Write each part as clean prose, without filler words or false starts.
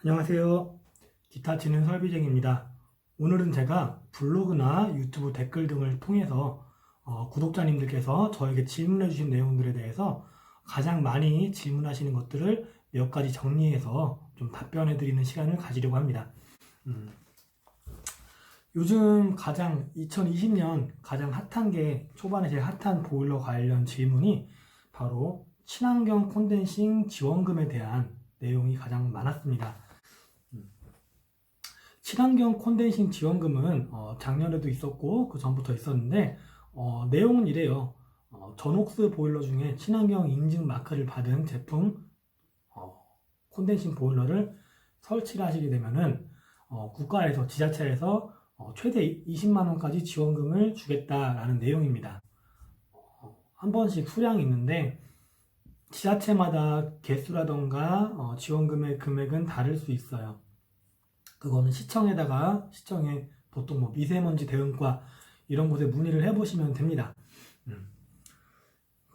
안녕하세요. 기타 치는 설비쟁입니다. 오늘은 제가 블로그나 유튜브 댓글 등을 통해서 구독자님들께서 저에게 질문해 주신 내용들에 대해서 가장 많이 질문하시는 것들을 몇 가지 정리해서 좀 답변해 드리는 시간을 가지려고 합니다. 요즘 2020년 가장 핫한 게 초반에 제일 핫한 보일러 관련 질문이 바로 친환경 콘덴싱 지원금에 대한 내용이 가장 많았습니다. 친환경 콘덴싱 지원금은 작년에도 있었고 그 전부터 있었는데 내용은 이래요. 전옥스 보일러 중에 친환경 인증 마크를 받은 제품 콘덴싱 보일러를 설치를 하시게 되면은 국가에서 지자체에서 최대 20만 원까지 지원금을 주겠다라는 내용입니다. 한 번씩 수량이 있는데 지자체마다 개수라던가 지원금의 금액은 다를 수 있어요. 그거는 시청에 보통 뭐 미세먼지 대응과 이런 곳에 문의를 해보시면 됩니다.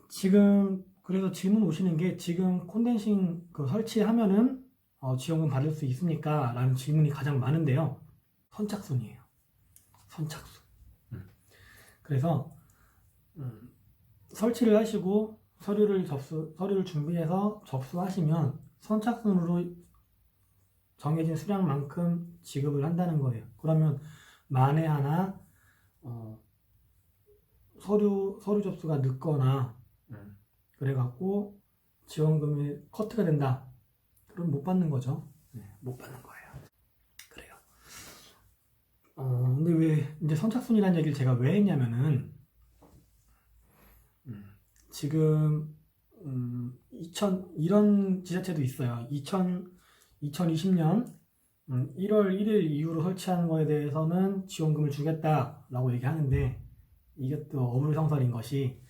지금 그래서 질문 오시는 게 지금 콘덴싱 설치하면은 지원금 받을 수 있습니까? 라는 질문이 가장 많은데요. 선착순이에요. 선착순. 그래서 설치를 하시고 서류를 준비해서 접수하시면 선착순으로 정해진 수량만큼 지급을 한다는 거예요. 그러면 만에 하나 서류 접수가 늦거나 그래갖고 지원금이 커트가 된다. 그럼 못 받는 거죠. 못 받는 거예요. 그래요. 근데 왜 이제 선착순이라는 얘기를 제가 왜 했냐면은 지금 이런 지자체도 있어요. 2020년 1월 1일 이후로 설치한 거에 대해서는 지원금을 주겠다라고 얘기하는데 이게 또 어불성설인 것이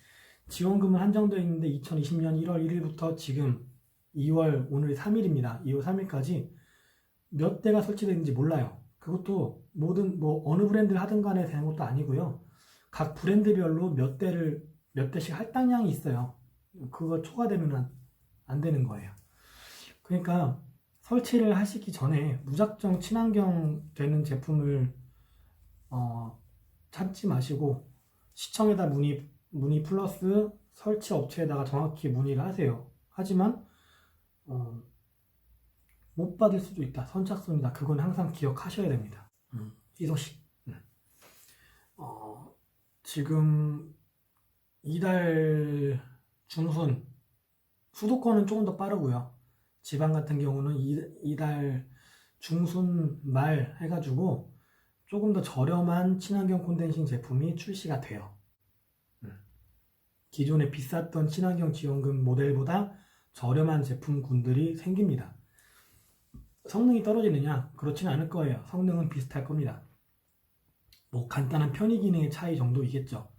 지원금은 한정되어 있는데 2020년 1월 1일부터 지금 오늘 3일입니다. 2월 3일까지 몇 대가 설치되는지 몰라요. 그것도 어느 브랜드를 하든 간에 되는 것도 아니고요. 각 브랜드별로 몇 대씩 할당량이 있어요. 그거 초과되면 안 되는 거예요. 그러니까 설치를 하시기 전에 무작정 친환경 되는 제품을 찾지 마시고 시청에다 문의 플러스 설치 업체에다가 정확히 문의를 하세요. 하지만 못 받을 수도 있다. 선착순이다. 그건 항상 기억하셔야 됩니다. 이 소식. 지금 이달 중순 수도권은 조금 더 빠르고요. 지방 같은 경우는 이달 중순 말 해가지고 조금 더 저렴한 친환경 콘덴싱 제품이 출시가 돼요. 기존에 비쌌던 친환경 지원금 모델보다 저렴한 제품군들이 생깁니다. 성능이 떨어지느냐? 그렇지는 않을 거예요. 성능은 비슷할 겁니다. 뭐 간단한 편의 기능의 차이 정도이겠죠.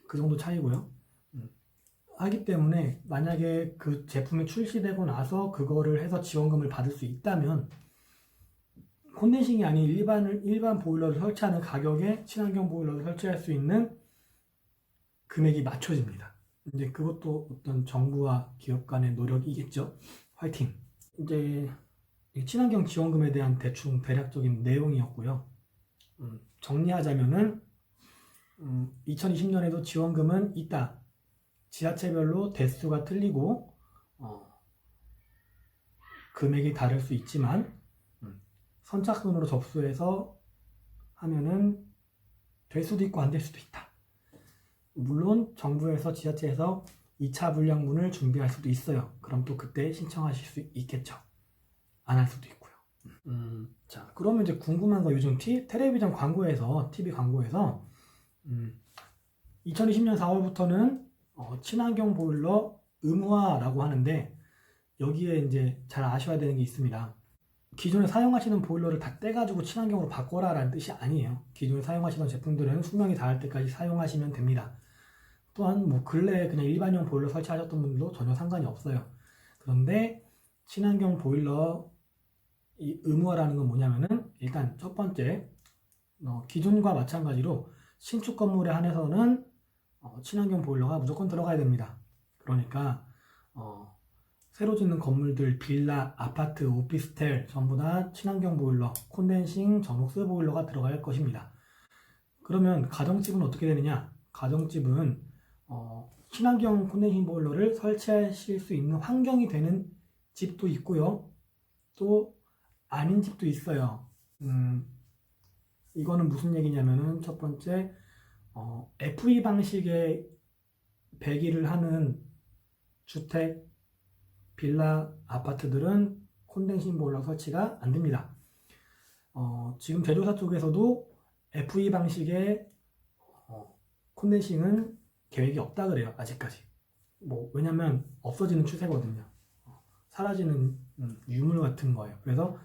그 정도 차이고요. 하기 때문에 만약에 그 제품이 출시되고 나서 그거를 해서 지원금을 받을 수 있다면 콘덴싱이 아닌 일반 보일러를 설치하는 가격에 친환경 보일러를 설치할 수 있는 금액이 맞춰집니다. 이제 그것도 어떤 정부와 기업 간의 노력이겠죠. 화이팅! 이제 친환경 지원금에 대한 대충 대략적인 내용이었고요. 정리하자면은 2020년에도 지원금은 있다. 지자체별로 대수가 틀리고 금액이 다를 수 있지만 선착순으로 접수해서 하면은 될 수도 있고 안 될 수도 있다. 물론 정부에서 지자체에서 2차 분량분을 준비할 수도 있어요. 그럼 또 그때 신청하실 수 있겠죠. 안 할 수도 있고요. 자, 그러면 이제 궁금한 거 요즘 텔레비전 광고에서 TV 광고에서 2020년 4월부터는 친환경 보일러 의무화라고 하는데 여기에 이제 잘 아셔야 되는 게 있습니다. 기존에 사용하시는 보일러를 다 떼가지고 친환경으로 바꿔라 라는 뜻이 아니에요. 기존에 사용하시던 제품들은 수명이 닿을 때까지 사용하시면 됩니다. 또한 뭐 근래에 그냥 일반용 보일러 설치하셨던 분들도 전혀 상관이 없어요. 그런데 친환경 보일러 이 의무화라는 건 뭐냐면은 일단 첫 번째 기존과 마찬가지로 신축 건물에 한해서는 친환경 보일러가 무조건 들어가야 됩니다. 그러니까 새로 짓는 건물들, 빌라, 아파트, 오피스텔 전부 다 친환경 보일러, 콘덴싱, 전옥수 보일러가 들어갈 것입니다. 그러면 가정집은 어떻게 되느냐? 가정집은 친환경 콘덴싱 보일러를 설치하실 수 있는 환경이 되는 집도 있고요. 또 아닌 집도 있어요. 이거는 무슨 얘기냐면은 첫 번째 FE 방식의 배기를 하는 주택, 빌라, 아파트들은 콘덴싱 보일러 설치가 안 됩니다. 지금 제조사 쪽에서도 FE 방식의 콘덴싱은 계획이 없다 그래요. 아직까지. 왜냐면 없어지는 추세거든요. 사라지는 유물 같은 거예요. 그래서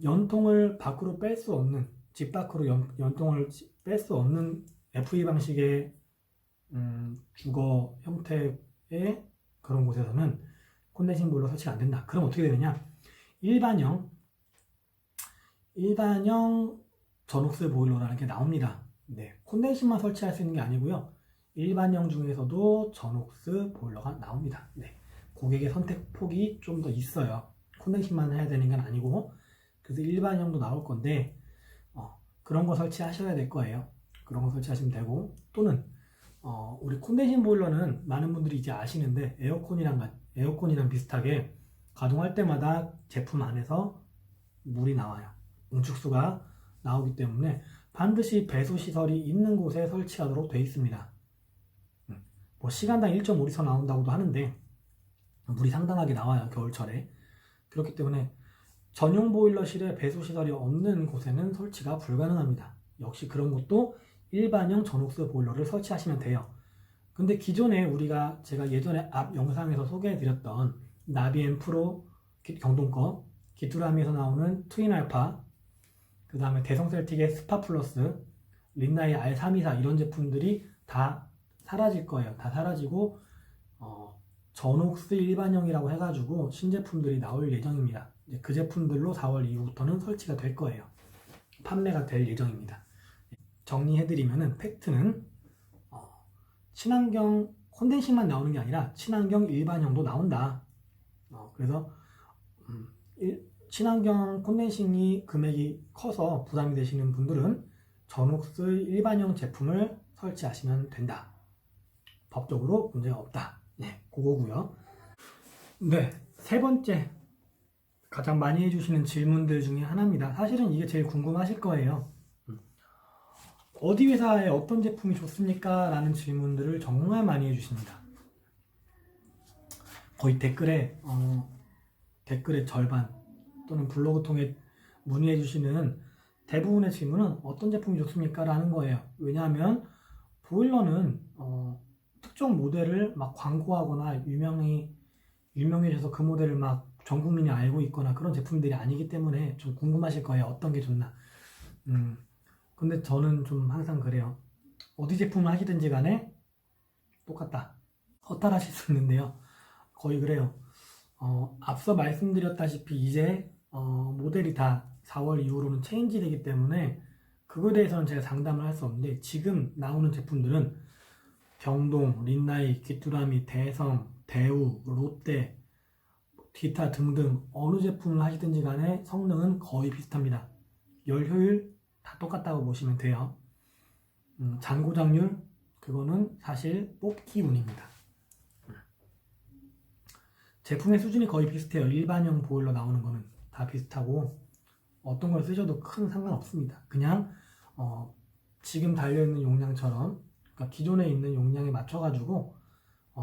연통을 밖으로 뺄 수 없는, 집 밖으로 연통을 뺄 수 없는 FE 방식의 주거 형태의 그런 곳에서는 콘덴싱 보일러 설치가 안 된다. 그럼 어떻게 되느냐? 일반형 전옥수 보일러라는 게 나옵니다. 네, 콘덴싱만 설치할 수 있는 게 아니고요. 일반형 중에서도 전옥수 보일러가 나옵니다. 네, 고객의 선택 폭이 좀 더 있어요. 콘덴싱만 해야 되는 건 아니고, 그래서 일반형도 나올 건데 그런 거 설치하셔야 될 거예요. 그런 거 설치하시면 되고, 또는 우리 콘덴싱 보일러는 많은 분들이 이제 아시는데 에어컨이랑 비슷하게 가동할 때마다 제품 안에서 물이 나와요. 응축수가 나오기 때문에 반드시 배수 시설이 있는 곳에 설치하도록 되어 있습니다. 시간당 1.5리터 나온다고도 하는데 물이 상당하게 나와요, 겨울철에. 그렇기 때문에 전용 보일러실에 배수 시설이 없는 곳에는 설치가 불가능합니다. 역시 그런 것도 일반형 전옥수 보일러를 설치하시면 돼요. 근데 기존에 제가 예전에 앞 영상에서 소개해드렸던 나비엔 프로 경동거, 기뚜라미에서 나오는 트윈알파, 그 다음에 대성셀틱의 스파플러스, 린나이 R324 이런 제품들이 다 사라질 거예요. 다 사라지고 전옥수 일반형이라고 해가지고 신제품들이 나올 예정입니다. 그 제품들로 4월 이후부터는 설치가 될 거예요. 판매가 될 예정입니다. 정리해드리면은 팩트는 친환경 콘덴싱만 나오는 게 아니라 친환경 일반형도 나온다. 그래서 친환경 콘덴싱이 금액이 커서 부담이 되시는 분들은 전옥수 일반형 제품을 설치하시면 된다. 법적으로 문제가 없다. 네, 그거고요. 네, 세 번째 가장 많이 해주시는 질문들 중에 하나입니다. 사실은 이게 제일 궁금하실 거예요. 어디 회사에 어떤 제품이 좋습니까? 라는 질문들을 정말 많이 해주십니다. 거의 댓글의 절반 또는 블로그 통해 문의해 주시는 대부분의 질문은 어떤 제품이 좋습니까? 라는 거예요. 왜냐하면 보일러는 특정 모델을 막 광고하거나 유명해져서 그 모델을 막 전 국민이 알고 있거나 그런 제품들이 아니기 때문에 좀 궁금하실 거예요. 어떤 게 좋나. 근데 저는 좀 항상 그래요. 어디 제품을 하시든지 간에 똑같다. 허탈하실 수 있는데요. 거의 그래요. 앞서 말씀드렸다시피 이제 모델이 다 4월 이후로는 체인지 되기 때문에 그거에 대해서는 제가 장담을 할 수 없는데, 지금 나오는 제품들은 경동, 린나이, 귀뚜라미, 대성, 대우, 롯데, 기타 등등 어느 제품을 하시든지 간에 성능은 거의 비슷합니다. 열 효율 다 똑같다고 보시면 돼요. 잔고장률 그거는 사실 뽑기 운입니다. 제품의 수준이 거의 비슷해요. 일반형 보일러 나오는 거는 다 비슷하고 어떤 걸 쓰셔도 큰 상관없습니다. 그냥 지금 달려있는 용량처럼, 그러니까 기존에 있는 용량에 맞춰가지고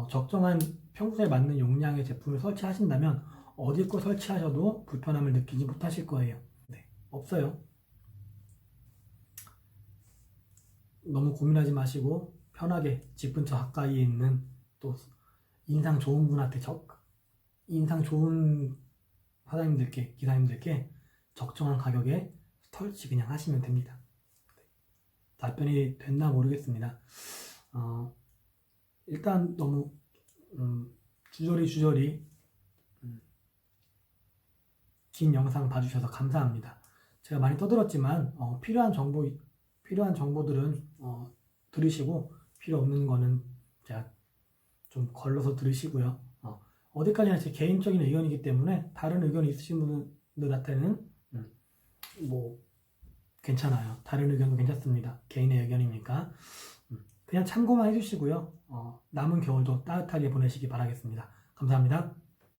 적정한 평소에 맞는 용량의 제품을 설치하신다면 어디 거 설치하셔도 불편함을 느끼지 못하실 거예요. 네, 없어요. 너무 고민하지 마시고 편하게 집 근처 가까이에 있는 또 인상 좋은 분한테 인상 좋은 사장님들께, 기사님들께 적정한 가격에 설치 그냥 하시면 됩니다. 답변이 됐나 모르겠습니다. 일단 너무 주저리 긴 영상 봐주셔서 감사합니다. 제가 많이 떠들었지만 필요한 정보들은 들으시고 필요 없는 거는 제가 좀 걸러서 들으시고요. 어디까지나 제 개인적인 의견이기 때문에 다른 의견이 있으신 분들한테는 뭐 괜찮아요. 다른 의견도 괜찮습니다. 개인의 의견이니까 그냥 참고만 해주시고요. 남은 겨울도 따뜻하게 보내시기 바라겠습니다. 감사합니다.